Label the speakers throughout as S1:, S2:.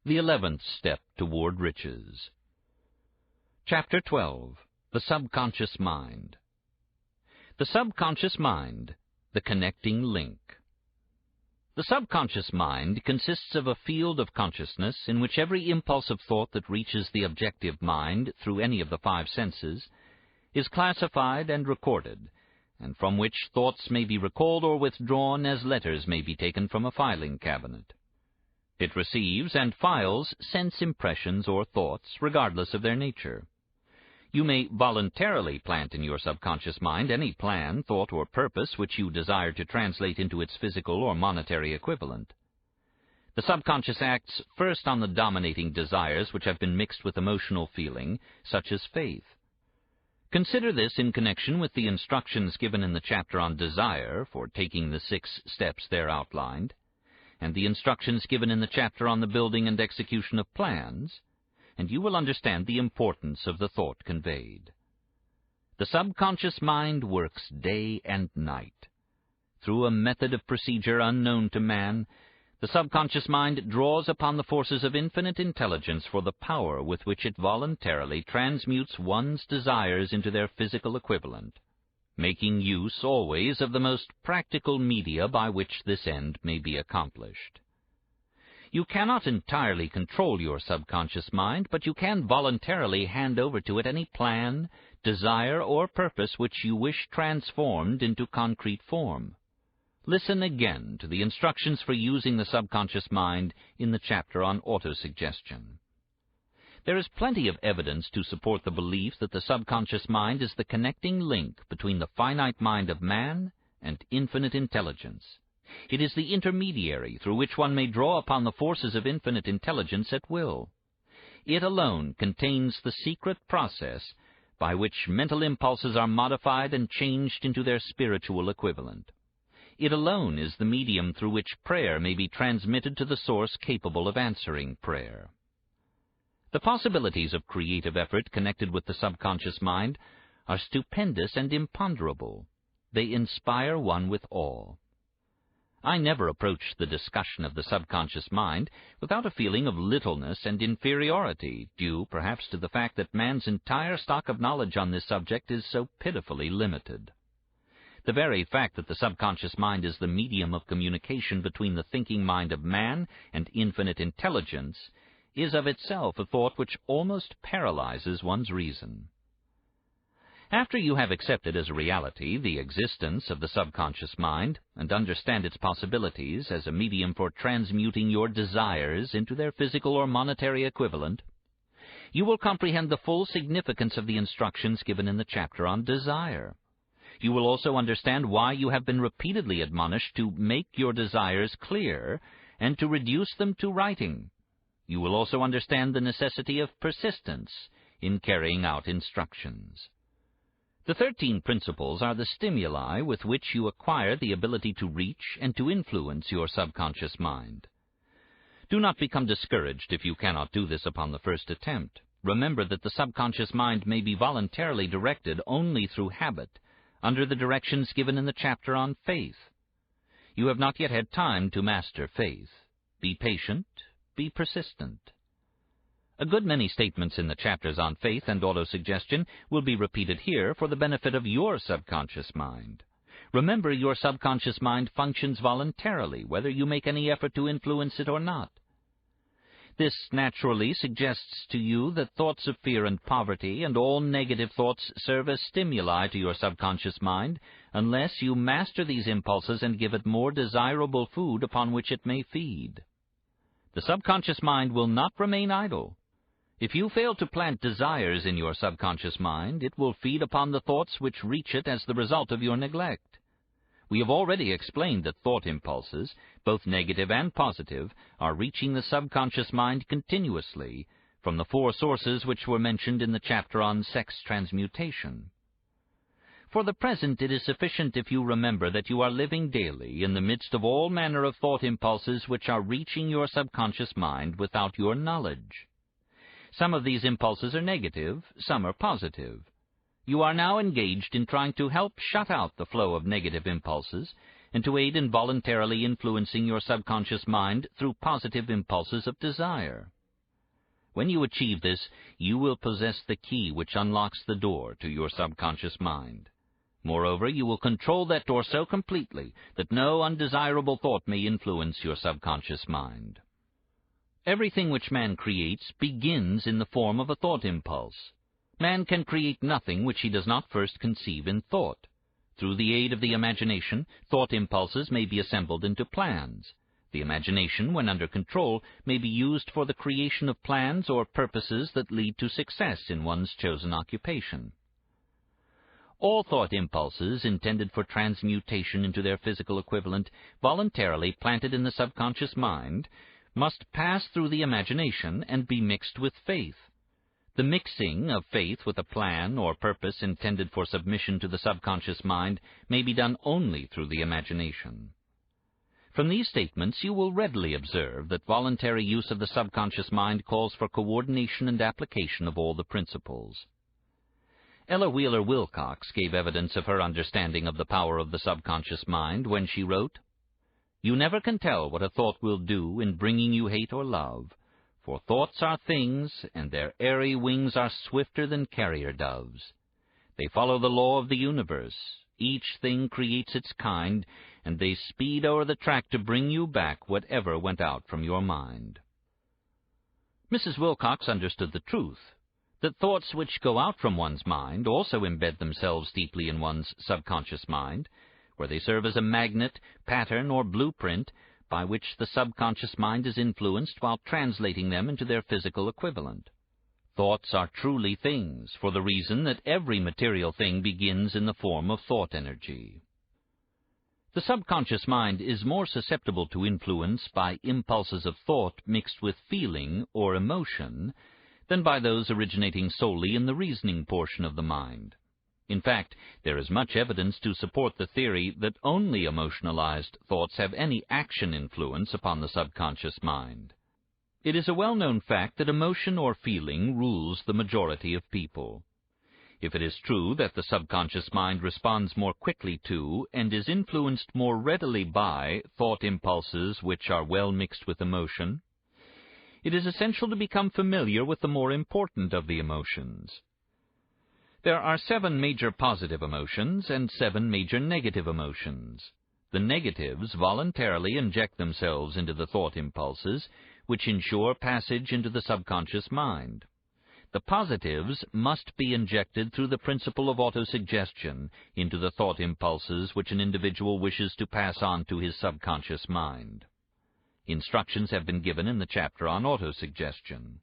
S1: The 11th Step Toward Riches. Chapter 12. The Subconscious Mind. The subconscious mind, the connecting link. The subconscious mind consists of a field of consciousness in which every impulse of thought that reaches the objective mind through any of the five senses is classified and recorded, and from which thoughts may be recalled or withdrawn as letters may be taken from a filing cabinet. It receives and files sense impressions or thoughts, regardless of their nature. You may voluntarily plant in your subconscious mind any plan, thought, or purpose which you desire to translate into its physical or monetary equivalent. The subconscious acts first on the dominating desires which have been mixed with emotional feeling, such as faith. Consider this in connection with the instructions given in the chapter on desire for taking the 6 steps there outlined, and the instructions given in the chapter on the building and execution of plans, and you will understand the importance of the thought conveyed. The subconscious mind works day and night. Through a method of procedure unknown to man, the subconscious mind draws upon the forces of infinite intelligence for the power with which it voluntarily transmutes one's desires into their physical equivalent, making use always of the most practical media by which this end may be accomplished. You cannot entirely control your subconscious mind, but you can voluntarily hand over to it any plan, desire, or purpose which you wish transformed into concrete form. Listen again to the instructions for using the subconscious mind in the chapter on autosuggestion. There is plenty of evidence to support the belief that the subconscious mind is the connecting link between the finite mind of man and infinite intelligence. It is the intermediary through which one may draw upon the forces of infinite intelligence at will. It alone contains the secret process by which mental impulses are modified and changed into their spiritual equivalent. It alone is the medium through which prayer may be transmitted to the source capable of answering prayer. The possibilities of creative effort connected with the subconscious mind are stupendous and imponderable. They inspire one with awe. I never approach the discussion of the subconscious mind without a feeling of littleness and inferiority, due perhaps to the fact that man's entire stock of knowledge on this subject is so pitifully limited. The very fact that the subconscious mind is the medium of communication between the thinking mind of man and infinite intelligence is of itself a thought which almost paralyzes one's reason. After you have accepted as a reality the existence of the subconscious mind and understand its possibilities as a medium for transmuting your desires into their physical or monetary equivalent, you will comprehend the full significance of the instructions given in the chapter on desire. You will also understand why you have been repeatedly admonished to make your desires clear and to reduce them to writing. You will also understand the necessity of persistence in carrying out instructions. The 13 principles are the stimuli with which you acquire the ability to reach and to influence your subconscious mind. Do not become discouraged if you cannot do this upon the first attempt. Remember that the subconscious mind may be voluntarily directed only through habit, under the directions given in the chapter on faith. You have not yet had time to master faith. Be patient, be persistent. A good many statements in the chapters on faith and autosuggestion will be repeated here for the benefit of your subconscious mind. Remember, your subconscious mind functions voluntarily, whether you make any effort to influence it or not. This naturally suggests to you that thoughts of fear and poverty and all negative thoughts serve as stimuli to your subconscious mind unless you master these impulses and give it more desirable food upon which it may feed. The subconscious mind will not remain idle. If you fail to plant desires in your subconscious mind, it will feed upon the thoughts which reach it as the result of your neglect. We have already explained that thought impulses, both negative and positive, are reaching the subconscious mind continuously from the 4 sources which were mentioned in the chapter on sex transmutation. For the present, it is sufficient if you remember that you are living daily in the midst of all manner of thought impulses which are reaching your subconscious mind without your knowledge. Some of these impulses are negative, some are positive. You are now engaged in trying to help shut out the flow of negative impulses and to aid in voluntarily influencing your subconscious mind through positive impulses of desire. When you achieve this, you will possess the key which unlocks the door to your subconscious mind. Moreover, you will control that door so completely that no undesirable thought may influence your subconscious mind. Everything which man creates begins in the form of a thought impulse. Man can create nothing which he does not first conceive in thought. Through the aid of the imagination, thought impulses may be assembled into plans. The imagination, when under control, may be used for the creation of plans or purposes that lead to success in one's chosen occupation. All thought impulses intended for transmutation into their physical equivalent, voluntarily planted in the subconscious mind, must pass through the imagination and be mixed with faith. The mixing of faith with a plan or purpose intended for submission to the subconscious mind may be done only through the imagination. From these statements, you will readily observe that voluntary use of the subconscious mind calls for coordination and application of all the principles. Ella Wheeler Wilcox gave evidence of her understanding of the power of the subconscious mind when she wrote, "You never can tell what a thought will do in bringing you hate or love, for thoughts are things, and their airy wings are swifter than carrier doves. They follow the law of the universe. Each thing creates its kind, and they speed o'er the track to bring you back whatever went out from your mind." Mrs. Wilcox understood the truth, that thoughts which go out from one's mind also embed themselves deeply in one's subconscious mind, where they serve as a magnet, pattern, or blueprint by which the subconscious mind is influenced while translating them into their physical equivalent. Thoughts are truly things, for the reason that every material thing begins in the form of thought energy. The subconscious mind is more susceptible to influence by impulses of thought mixed with feeling or emotion than by those originating solely in the reasoning portion of the mind. In fact, there is much evidence to support the theory that only emotionalized thoughts have any action influence upon the subconscious mind. It is a well-known fact that emotion or feeling rules the majority of people. If it is true that the subconscious mind responds more quickly to and is influenced more readily by thought impulses which are well mixed with emotion, it is essential to become familiar with the more important of the emotions. There are 7 major positive emotions and 7 major negative emotions. The negatives voluntarily inject themselves into the thought impulses, which ensure passage into the subconscious mind. The positives must be injected through the principle of autosuggestion into the thought impulses which an individual wishes to pass on to his subconscious mind. Instructions have been given in the chapter on autosuggestion.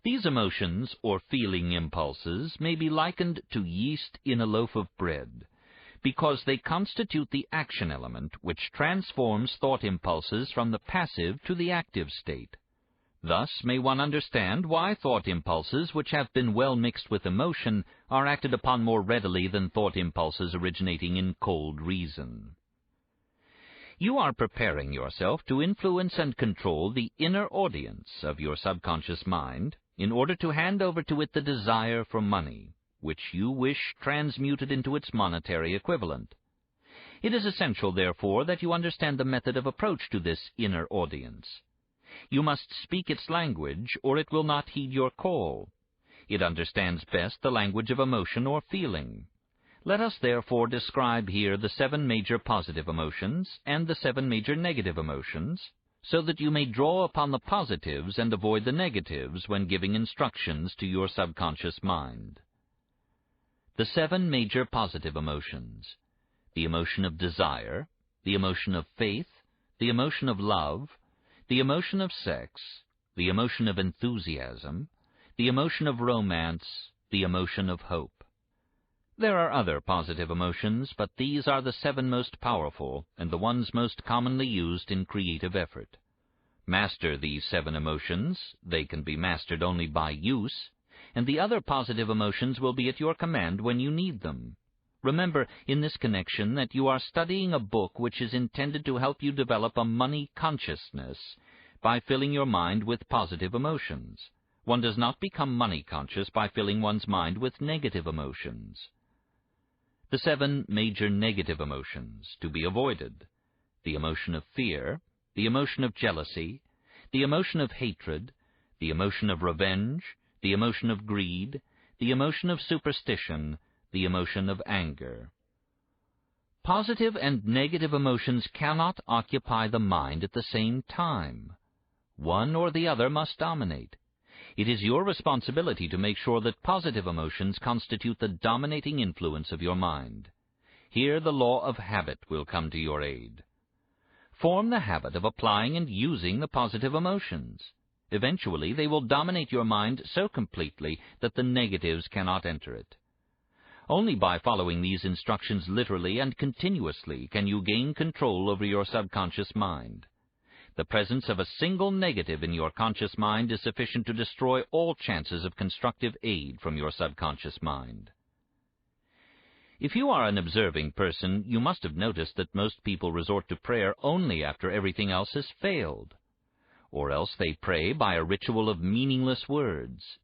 S1: These emotions or feeling impulses may be likened to yeast in a loaf of bread, because they constitute the action element which transforms thought impulses from the passive to the active state. Thus may one understand why thought impulses which have been well mixed with emotion are acted upon more readily than thought impulses originating in cold reason. You are preparing yourself to influence and control the inner audience of your subconscious mind in order to hand over to it the desire for money, which you wish transmuted into its monetary equivalent. It is essential, therefore, that you understand the method of approach to this inner audience. You must speak its language, or it will not heed your call. It understands best the language of emotion or feeling. Let us therefore describe here the 7 major positive emotions and the 7 major negative emotions, so that you may draw upon the positives and avoid the negatives when giving instructions to your subconscious mind. The 7 major positive emotions: the emotion of desire, the emotion of faith, the emotion of love, the emotion of sex, the emotion of enthusiasm, the emotion of romance, the emotion of hope. There are other positive emotions, but these are the 7 most powerful and the ones most commonly used in creative effort. Master these 7 emotions. They can be mastered only by use, and the other positive emotions will be at your command when you need them. Remember in this connection that you are studying a book which is intended to help you develop a money consciousness by filling your mind with positive emotions. One does not become money conscious by filling one's mind with negative emotions. The 7 major negative emotions to be avoided: the emotion of fear, the emotion of jealousy, the emotion of hatred, the emotion of revenge, the emotion of greed, the emotion of superstition, the emotion of anger. Positive and negative emotions cannot occupy the mind at the same time. One or the other must dominate. It is your responsibility to make sure that positive emotions constitute the dominating influence of your mind. Here the law of habit will come to your aid. Form the habit of applying and using the positive emotions. Eventually, they will dominate your mind so completely that the negatives cannot enter it. Only by following these instructions literally and continuously can you gain control over your subconscious mind. The presence of a single negative in your conscious mind is sufficient to destroy all chances of constructive aid from your subconscious mind. If you are an observing person, you must have noticed that most people resort to prayer only after everything else has failed. Or else they pray by a ritual of meaningless words.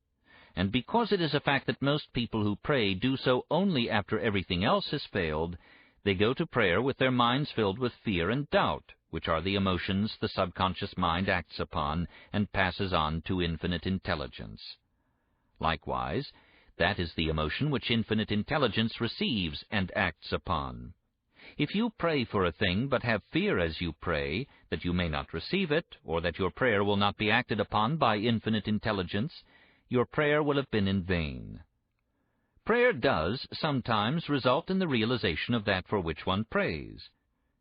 S1: And because it is a fact that most people who pray do so only after everything else has failed, they go to prayer with their minds filled with fear and doubt, which are the emotions the subconscious mind acts upon and passes on to infinite intelligence. Likewise, that is the emotion which infinite intelligence receives and acts upon. If you pray for a thing but have fear as you pray, that you may not receive it, or that your prayer will not be acted upon by infinite intelligence, your prayer will have been in vain. Prayer does sometimes result in the realization of that for which one prays.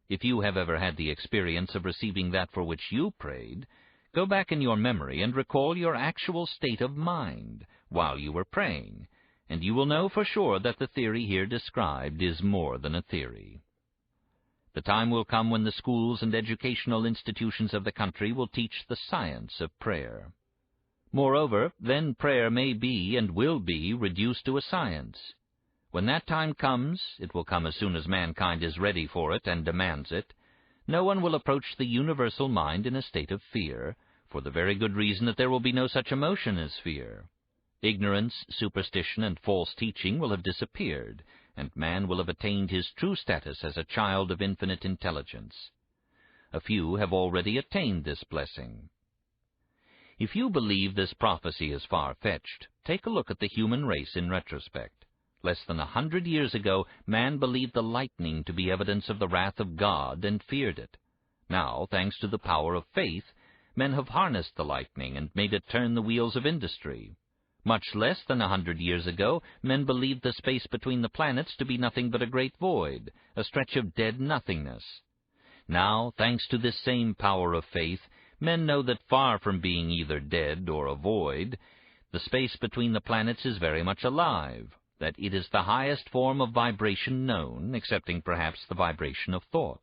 S1: If you have ever had the experience of receiving that for which you prayed, go back in your memory and recall your actual state of mind while you were praying, and you will know for sure that the theory here described is more than a theory. The time will come when the schools and educational institutions of the country will teach the science of prayer. Moreover, then prayer may be and will be reduced to a science. When that time comes, it will come as soon as mankind is ready for it and demands it, no one will approach the universal mind in a state of fear, for the very good reason that there will be no such emotion as fear. Ignorance, superstition, and false teaching will have disappeared, and man will have attained his true status as a child of infinite intelligence. A few have already attained this blessing. If you believe this prophecy is far-fetched, take a look at the human race in retrospect. Less than 100 years ago, man believed the lightning to be evidence of the wrath of God and feared it. Now, thanks to the power of faith, men have harnessed the lightning and made it turn the wheels of industry. Much less than 100 years ago, men believed the space between the planets to be nothing but a great void, a stretch of dead nothingness. Now, thanks to this same power of faith, men know that far from being either dead or a void, the space between the planets is very much alive, that it is the highest form of vibration known, excepting perhaps the vibration of thought.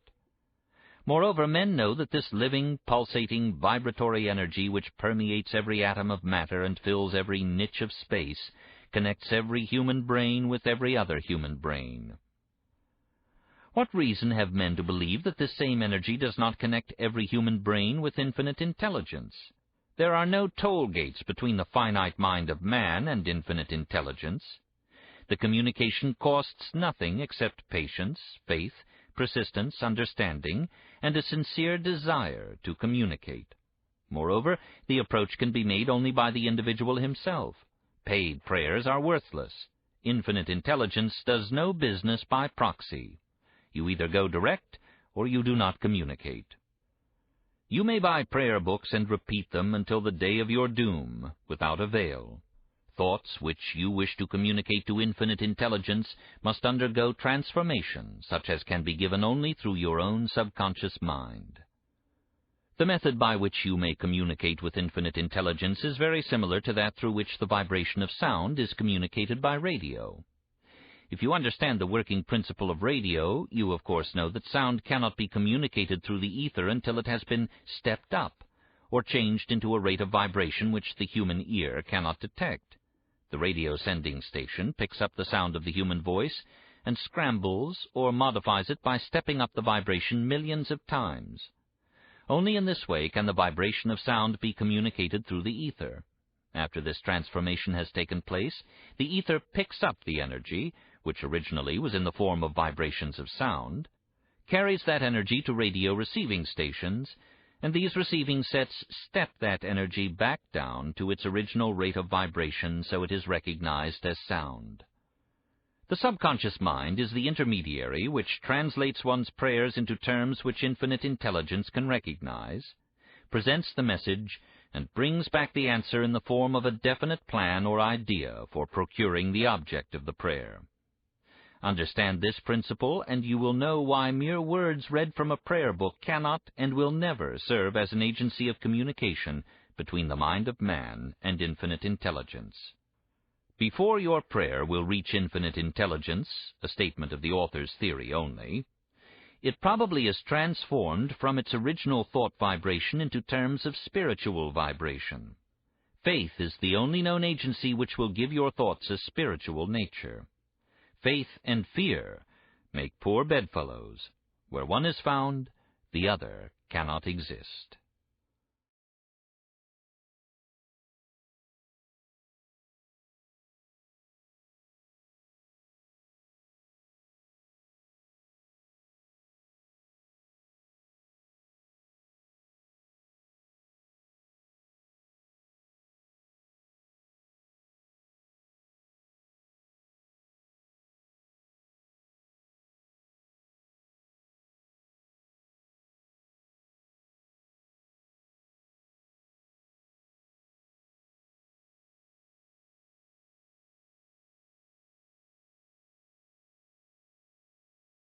S1: Moreover, men know that this living, pulsating, vibratory energy which permeates every atom of matter and fills every niche of space connects every human brain with every other human brain. What reason have men to believe that this same energy does not connect every human brain with infinite intelligence? There are no toll gates between the finite mind of man and infinite intelligence. The communication costs nothing except patience, faith, persistence, understanding, and a sincere desire to communicate. Moreover, the approach can be made only by the individual himself. Paid prayers are worthless. Infinite intelligence does no business by proxy. You either go direct, or you do not communicate. You may buy prayer books and repeat them until the day of your doom, without avail. Thoughts which you wish to communicate to infinite intelligence must undergo transformation, such as can be given only through your own subconscious mind. The method by which you may communicate with infinite intelligence is very similar to that through which the vibration of sound is communicated by radio. If you understand the working principle of radio, you of course know that sound cannot be communicated through the ether until it has been stepped up, or changed into a rate of vibration which the human ear cannot detect. The radio sending station picks up the sound of the human voice and scrambles or modifies it by stepping up the vibration millions of times. Only in this way can the vibration of sound be communicated through the ether. After this transformation has taken place, the ether picks up the energy, which originally was in the form of vibrations of sound, carries that energy to radio receiving stations, and these receiving sets step that energy back down to its original rate of vibration so it is recognized as sound. The subconscious mind is the intermediary which translates one's prayers into terms which infinite intelligence can recognize, presents the message, and brings back the answer in the form of a definite plan or idea for procuring the object of the prayer. Understand this principle, and you will know why mere words read from a prayer book cannot and will never serve as an agency of communication between the mind of man and infinite intelligence. Before your prayer will reach infinite intelligence, a statement of the author's theory only, it probably is transformed from its original thought vibration into terms of spiritual vibration. Faith is the only known agency which will give your thoughts a spiritual nature. Faith and fear make poor bedfellows. Where one is found, the other cannot exist.